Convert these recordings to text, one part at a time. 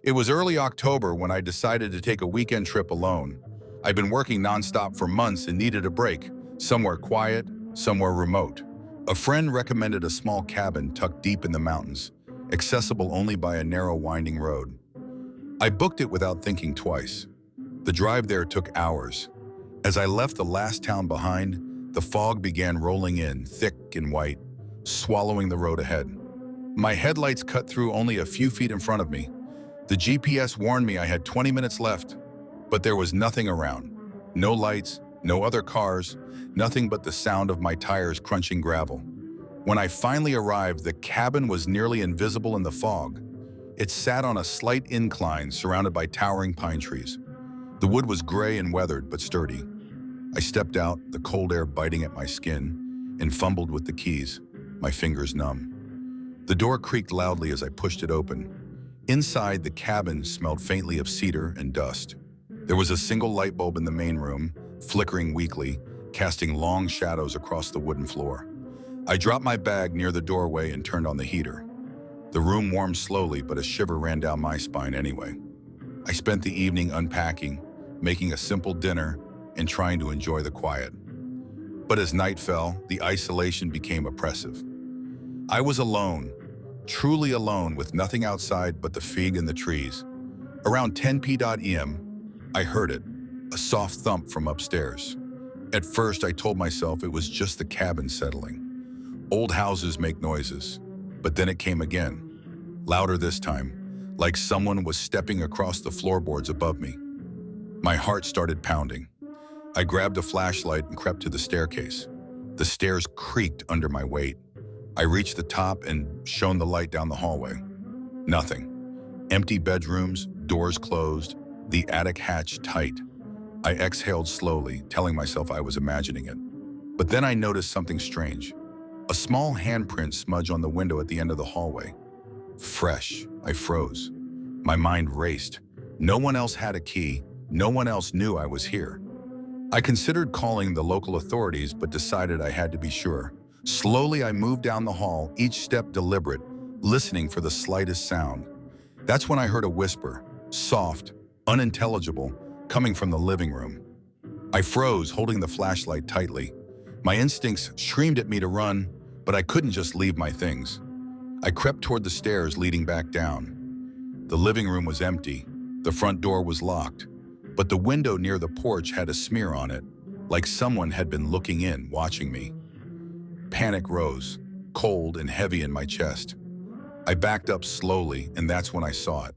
It was early October when I decided to take a weekend trip alone. I'd been working nonstop for months and needed a break, somewhere quiet, somewhere remote. A friend recommended a small cabin tucked deep in the mountains, accessible only by a narrow winding road. I booked it without thinking twice. The drive there took hours. As I left the last town behind, the fog began rolling in, thick and white, swallowing the road ahead. My headlights cut through only a few feet in front of me. The GPS warned me I had 20 minutes left, but there was nothing around. No lights, no other cars, nothing but the sound of my tires crunching gravel. When I finally arrived, the cabin was nearly invisible in the fog. It sat on a slight incline surrounded by towering pine trees. The wood was gray and weathered, but sturdy. I stepped out, the cold air biting at my skin, and fumbled with the keys, my fingers numb. The door creaked loudly as I pushed it open. Inside, the cabin smelled faintly of cedar and dust. There was a single light bulb in the main room, flickering weakly, casting long shadows across the wooden floor. I dropped my bag near the doorway and turned on the heater. The room warmed slowly, but a shiver ran down my spine anyway. I spent the evening unpacking, making a simple dinner, and trying to enjoy the quiet. But as night fell, the isolation became oppressive. I was alone, truly alone, with nothing outside but the fig and the trees. Around 10 p.m., I heard it, a soft thump from upstairs. At first, I told myself it was just the cabin settling. Old houses make noises, but then it came again, louder this time, like someone was stepping across the floorboards above me. My heart started pounding. I grabbed a flashlight and crept to the staircase. The stairs creaked under my weight. I reached the top and shone the light down the hallway. Nothing. Empty bedrooms, doors closed, the attic hatch tight. I exhaled slowly, telling myself I was imagining it. But then I noticed something strange. A small handprint smudge on the window at the end of the hallway. Fresh. I froze. My mind raced. No one else had a key. No one else knew I was here. I considered calling the local authorities, but decided I had to be sure. Slowly, I moved down the hall, each step deliberate, listening for the slightest sound. That's when I heard a whisper, soft, unintelligible, coming from the living room. I froze, holding the flashlight tightly. My instincts screamed at me to run, but I couldn't just leave my things. I crept toward the stairs leading back down. The living room was empty. The front door was locked, but the window near the porch had a smear on it, like someone had been looking in, watching me. Panic rose, cold and heavy in my chest. I backed up slowly, and that's when I saw it.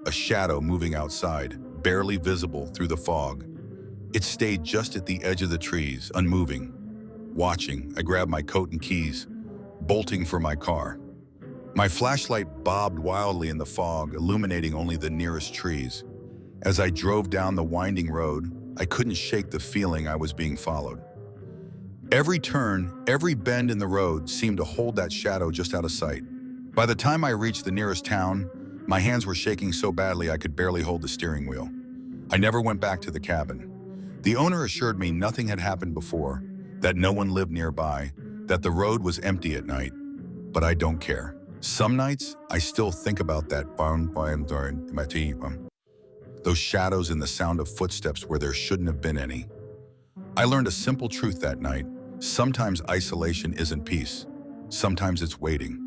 A shadow moving outside, barely visible through the fog. It stayed just at the edge of the trees, unmoving. Watching, I grabbed my coat and keys, bolting for my car. My flashlight bobbed wildly in the fog, illuminating only the nearest trees. As I drove down the winding road, I couldn't shake the feeling I was being followed. Every turn, every bend in the road seemed to hold that shadow just out of sight. By the time I reached the nearest town, my hands were shaking so badly I could barely hold the steering wheel. I never went back to the cabin. The owner assured me nothing had happened before, that no one lived nearby, that the road was empty at night. But I don't care. Some nights, I still think about that those shadows and the sound of footsteps where there shouldn't have been any. I learned a simple truth that night. Sometimes isolation isn't peace. Sometimes it's waiting.